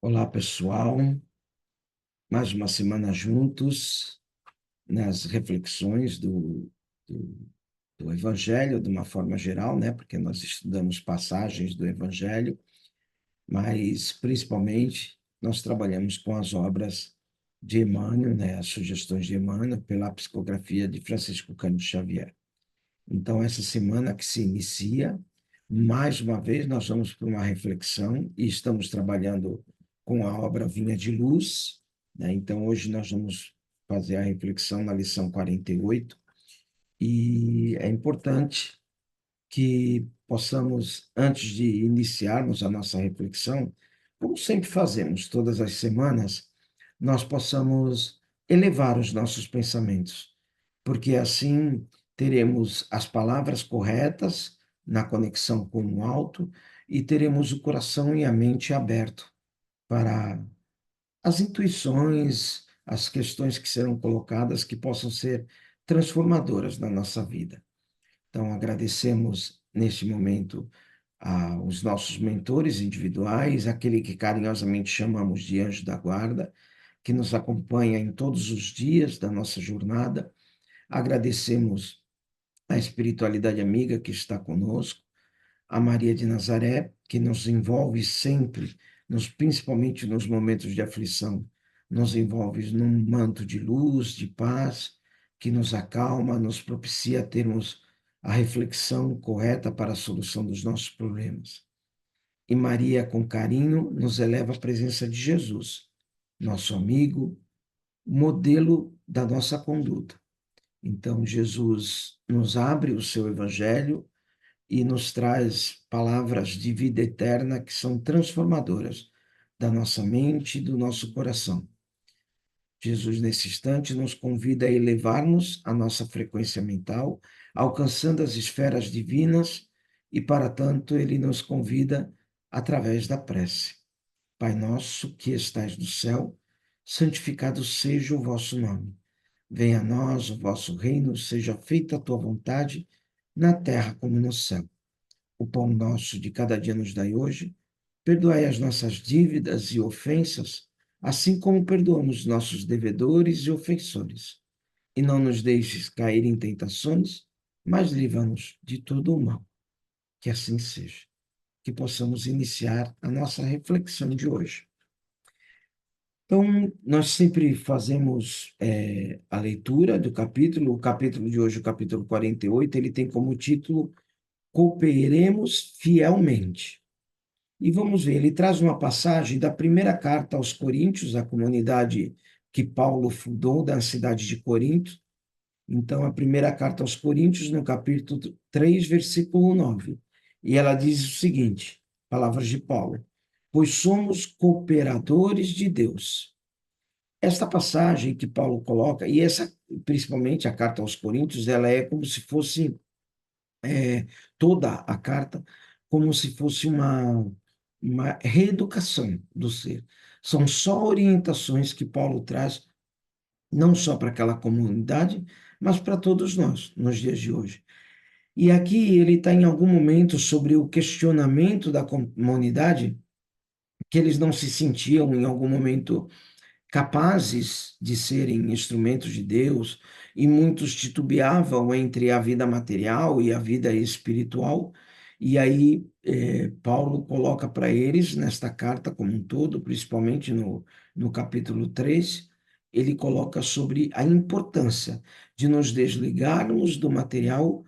Olá, pessoal. Mais uma semana juntos nas reflexões do, do Evangelho, de uma forma geral, né? Porque nós estudamos passagens do Evangelho, mas principalmente nós trabalhamos com as obras de Emmanuel, né? As sugestões de Emmanuel pela psicografia de Francisco Cândido Xavier. Então, essa semana que se inicia, mais uma vez, nós vamos para uma reflexão e estamos trabalhando com a obra Vinha de Luz, né? Então, hoje nós vamos fazer a reflexão na lição 48, e é importante que possamos, antes de iniciarmos a nossa reflexão, como sempre fazemos todas as semanas, nós possamos elevar os nossos pensamentos, porque assim teremos as palavras corretas na conexão com o alto e teremos o coração e a mente aberto para as intuições, as questões que serão colocadas que possam ser transformadoras na nossa vida. Então, agradecemos neste momento aos nossos mentores individuais, aquele que carinhosamente chamamos de anjo da guarda, que nos acompanha em todos os dias da nossa jornada. Agradecemos a espiritualidade amiga que está conosco, a Maria de Nazaré, que nos envolve sempre, principalmente nos momentos de aflição, nos envolve num manto de luz, de paz, que nos acalma, nos propicia a termos a reflexão correta para a solução dos nossos problemas. E Maria, com carinho, nos eleva à presença de Jesus, nosso amigo, modelo da nossa conduta. Então, Jesus nos abre o seu evangelho e nos traz palavras de vida eterna que são transformadoras da nossa mente e do nosso coração. Jesus, nesse instante, nos convida a elevar-nos a nossa frequência mental, alcançando as esferas divinas, e, para tanto, ele nos convida através da prece. Pai nosso que estais no céu, santificado seja o vosso nome. Venha a nós o vosso reino, seja feita a tua vontade, na terra como no céu. O pão nosso de cada dia nos dai hoje. Perdoai as nossas dívidas e ofensas, assim como perdoamos nossos devedores e ofensores. E não nos deixes cair em tentações, mas livra-nos de todo o mal. Que assim seja. Que possamos iniciar a nossa reflexão de hoje. Então, nós sempre fazemos a leitura do capítulo. O capítulo de hoje, o capítulo 48, ele tem como título Cooperemos Fielmente. E vamos ver, ele traz uma passagem da primeira carta aos Coríntios, a comunidade que Paulo fundou da cidade de Corinto. Então, a primeira carta aos Coríntios, no capítulo 3, versículo 9. E ela diz o seguinte, palavras de Paulo: pois somos cooperadores de Deus. Esta passagem que Paulo coloca, e essa, principalmente a carta aos Coríntios, ela é como se fosse toda a carta, como se fosse uma reeducação do ser. São só orientações que Paulo traz, não só para aquela comunidade, mas para todos nós, nos dias de hoje. E aqui ele está em algum momento sobre o questionamento da comunidade, que eles não se sentiam em algum momento capazes de serem instrumentos de Deus, e muitos titubeavam entre a vida material e a vida espiritual. E aí, Paulo coloca para eles, nesta carta como um todo, principalmente no capítulo 3, ele coloca sobre a importância de nos desligarmos do material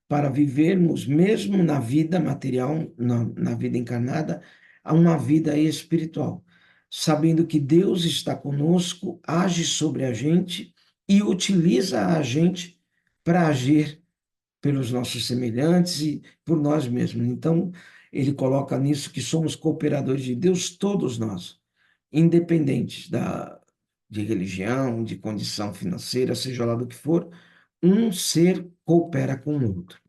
para vivermos, mesmo na vida material, na vida encarnada, a uma vida espiritual, sabendo que Deus está conosco, age sobre a gente e utiliza a gente para agir pelos nossos semelhantes e por nós mesmos. Então, ele coloca nisso que somos cooperadores de Deus, todos nós, independentes de religião, de condição financeira, seja lá do que for, um ser coopera com o outro.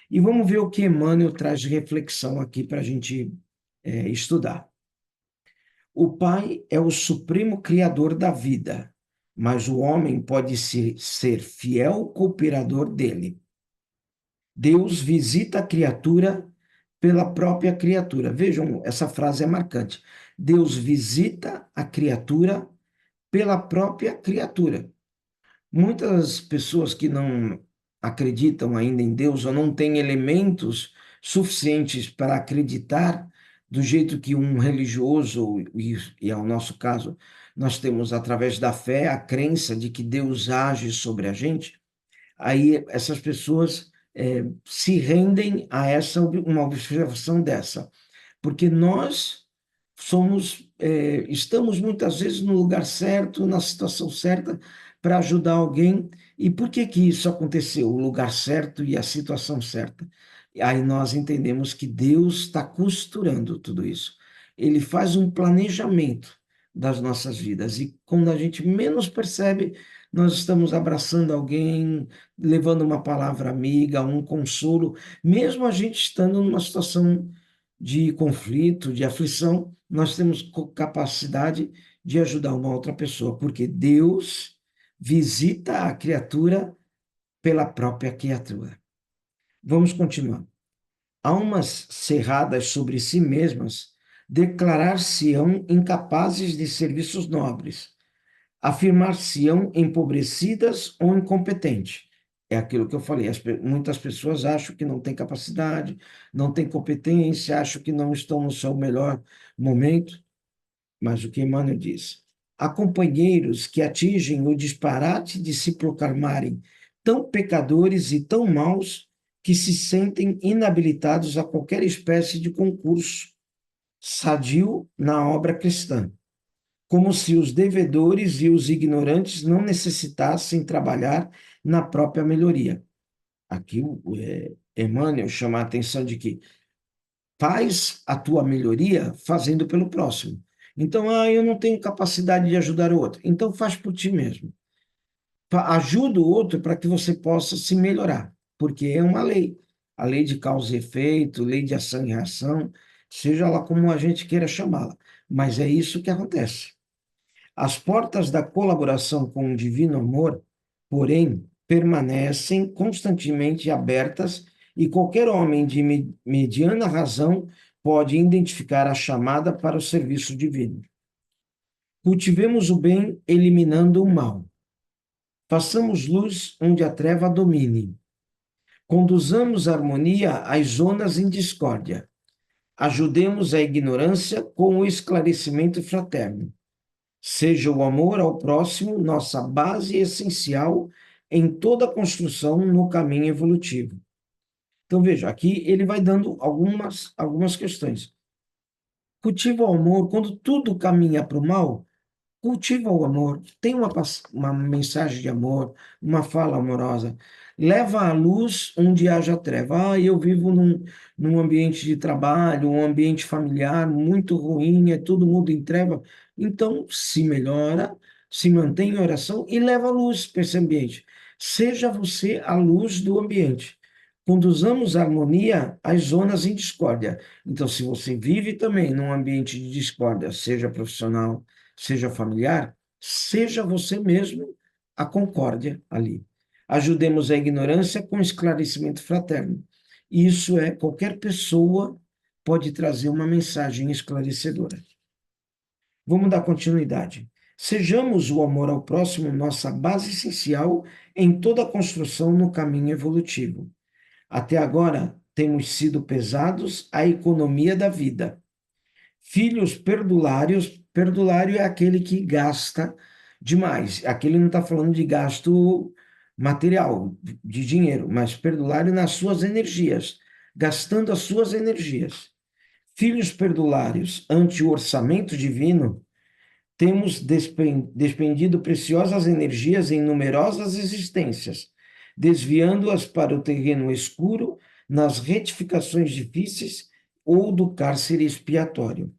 E vamos ver o que Emmanuel traz de reflexão aqui para a gente estudar. O Pai é o supremo criador da vida, mas o homem pode ser fiel cooperador dele. Deus visita a criatura pela própria criatura. Vejam, essa frase é marcante. Deus visita a criatura pela própria criatura. Muitas pessoas que não acreditam ainda em Deus ou não têm elementos suficientes para acreditar do jeito que um religioso, e é o nosso caso, nós temos através da fé a crença de que Deus age sobre a gente, aí essas pessoas se rendem a uma observação dessa, porque nós estamos muitas vezes no lugar certo, na situação certa, para ajudar alguém. E por que que isso aconteceu? O lugar certo e a situação certa. E aí nós entendemos que Deus está costurando tudo isso. Ele faz um planejamento das nossas vidas. E quando a gente menos percebe, nós estamos abraçando alguém, levando uma palavra amiga, um consolo, mesmo a gente estando numa situação de conflito, de aflição, nós temos capacidade de ajudar uma outra pessoa, porque Deus visita a criatura pela própria criatura. Vamos continuar. Almas cerradas sobre si mesmas declarar-se-ão incapazes de serviços nobres, afirmar-se-ão empobrecidas ou incompetentes. É aquilo que eu falei, muitas pessoas acham que não têm capacidade, não têm competência, acham que não estão no seu melhor momento, mas o que Emmanuel diz? Há companheiros que atingem o disparate de se proclamarem tão pecadores e tão maus que se sentem inabilitados a qualquer espécie de concurso sadio na obra cristã, como se os devedores e os ignorantes não necessitassem trabalhar na própria melhoria. Aqui Emmanuel chama a atenção de que faz a tua melhoria fazendo pelo próximo. Então, eu não tenho capacidade de ajudar o outro. Então, faz por ti mesmo. Ajuda o outro para que você possa se melhorar, porque é uma lei. A lei de causa e efeito, lei de ação e reação, seja lá como a gente queira chamá-la. Mas é isso que acontece. As portas da colaboração com o divino amor, porém, permanecem constantemente abertas e qualquer homem de mediana razão pode identificar a chamada para o serviço divino. Cultivemos o bem, eliminando o mal. Façamos luz onde a treva domine. Conduzamos a harmonia às zonas em discórdia. Ajudemos a ignorância com o esclarecimento fraterno. Seja o amor ao próximo nossa base essencial em toda a construção no caminho evolutivo. Então, veja, aqui ele vai dando algumas questões. Cultiva o amor, quando tudo caminha para o mal, cultiva o amor, tem uma mensagem de amor, uma fala amorosa, leva a luz onde haja treva. Eu vivo num ambiente de trabalho, um ambiente familiar muito ruim, é todo mundo em treva. Então, se melhora, se mantém em oração e leva a luz para esse ambiente. Seja você a luz do ambiente. Conduzamos a harmonia às zonas em discórdia. Então, se você vive também num ambiente de discórdia, seja profissional, seja familiar, seja você mesmo a concórdia ali. Ajudemos a ignorância com esclarecimento fraterno. Isso qualquer pessoa pode trazer uma mensagem esclarecedora. Vamos dar continuidade. Sejamos o amor ao próximo nossa base essencial em toda a construção no caminho evolutivo. Até agora, temos sido pesados à economia da vida. Filhos perdulários, perdulário é aquele que gasta demais. Aqui ele não está falando de gasto material, de dinheiro, mas perdulário nas suas energias, gastando as suas energias. Filhos perdulários ante o orçamento divino, temos despendido preciosas energias em numerosas existências, desviando-as para o terreno escuro, nas retificações difíceis ou do cárcere expiatório.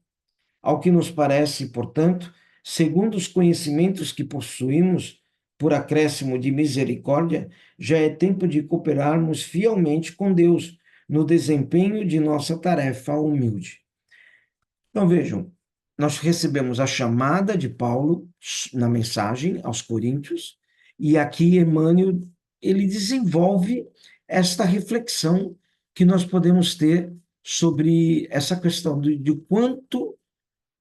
Ao que nos parece, portanto, segundo os conhecimentos que possuímos, por acréscimo de misericórdia, já é tempo de cooperarmos fielmente com Deus no desempenho de nossa tarefa humilde. Então, vejam, nós recebemos a chamada de Paulo na mensagem aos Coríntios, e aqui Emmanuel, ele desenvolve esta reflexão que nós podemos ter sobre essa questão de quanto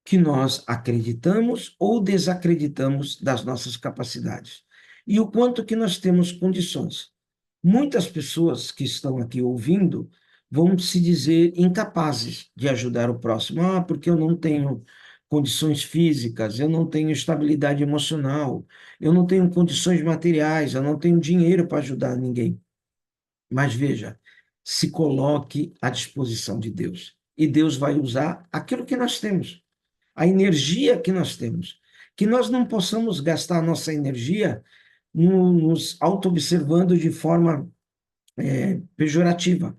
que nós acreditamos ou desacreditamos das nossas capacidades e o quanto que nós temos condições. Muitas pessoas que estão aqui ouvindo vão se dizer incapazes de ajudar o próximo. Ah, porque eu não tenho condições físicas, eu não tenho estabilidade emocional, eu não tenho condições materiais, eu não tenho dinheiro para ajudar ninguém. Mas veja, se coloque à disposição de Deus. E Deus vai usar aquilo que nós temos, a energia que nós temos. Que nós não possamos gastar a nossa energia nos auto-observando de forma pejorativa,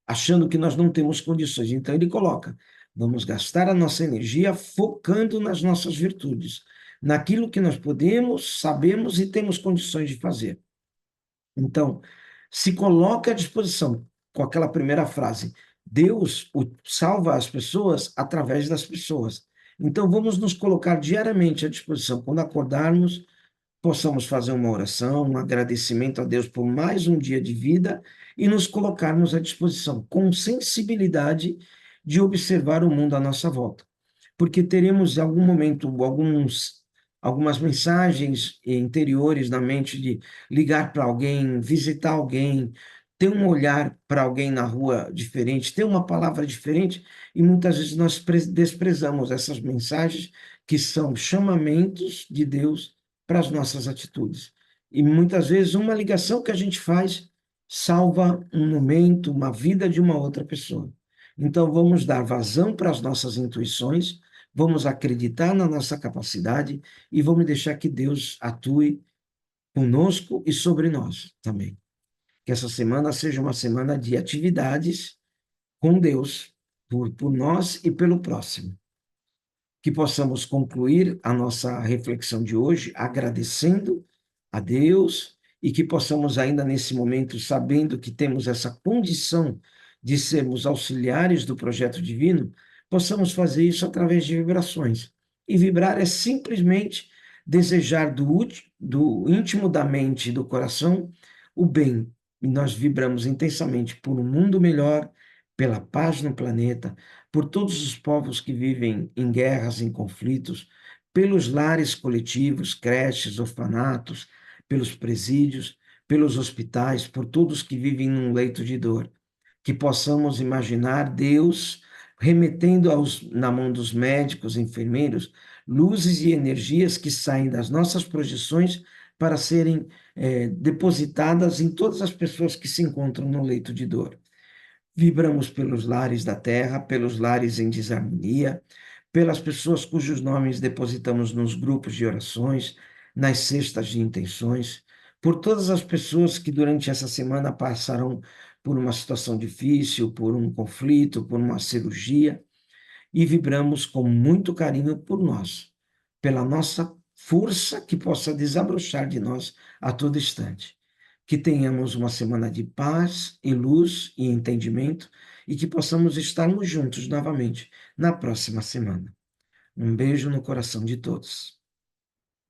achando que nós não temos condições. Então ele coloca: vamos gastar a nossa energia focando nas nossas virtudes, naquilo que nós podemos, sabemos e temos condições de fazer. Então, se coloca à disposição com aquela primeira frase: Deus salva as pessoas através das pessoas. Então, vamos nos colocar diariamente à disposição. Quando acordarmos, possamos fazer uma oração, um agradecimento a Deus por mais um dia de vida e nos colocarmos à disposição, com sensibilidade de observar o mundo à nossa volta. Porque teremos em algum momento algumas mensagens interiores na mente de ligar para alguém, visitar alguém, ter um olhar para alguém na rua diferente, ter uma palavra diferente, e muitas vezes nós desprezamos essas mensagens que são chamamentos de Deus para as nossas atitudes. E muitas vezes uma ligação que a gente faz salva um momento, uma vida de uma outra pessoa. Então vamos dar vazão para as nossas intuições, vamos acreditar na nossa capacidade e vamos deixar que Deus atue conosco e sobre nós também. Que essa semana seja uma semana de atividades com Deus, por nós e pelo próximo. Que possamos concluir a nossa reflexão de hoje agradecendo a Deus e que possamos ainda nesse momento, sabendo que temos essa condição de sermos auxiliares do projeto divino, possamos fazer isso através de vibrações. E vibrar é simplesmente desejar do íntimo da mente e do coração o bem. E nós vibramos intensamente por um mundo melhor, pela paz no planeta, por todos os povos que vivem em guerras, em conflitos, pelos lares coletivos, creches, orfanatos, pelos presídios, pelos hospitais, por todos que vivem num leito de dor. Que possamos imaginar Deus remetendo na mão dos médicos, enfermeiros, luzes e energias que saem das nossas projeções para serem depositadas em todas as pessoas que se encontram no leito de dor. Vibramos pelos lares da terra, pelos lares em desarmonia, pelas pessoas cujos nomes depositamos nos grupos de orações, nas cestas de intenções, por todas as pessoas que durante essa semana passaram por uma situação difícil, por um conflito, por uma cirurgia, e vibramos com muito carinho por nós, pela nossa força que possa desabrochar de nós a todo instante. Que tenhamos uma semana de paz e luz e entendimento e que possamos estarmos juntos novamente na próxima semana. Um beijo no coração de todos.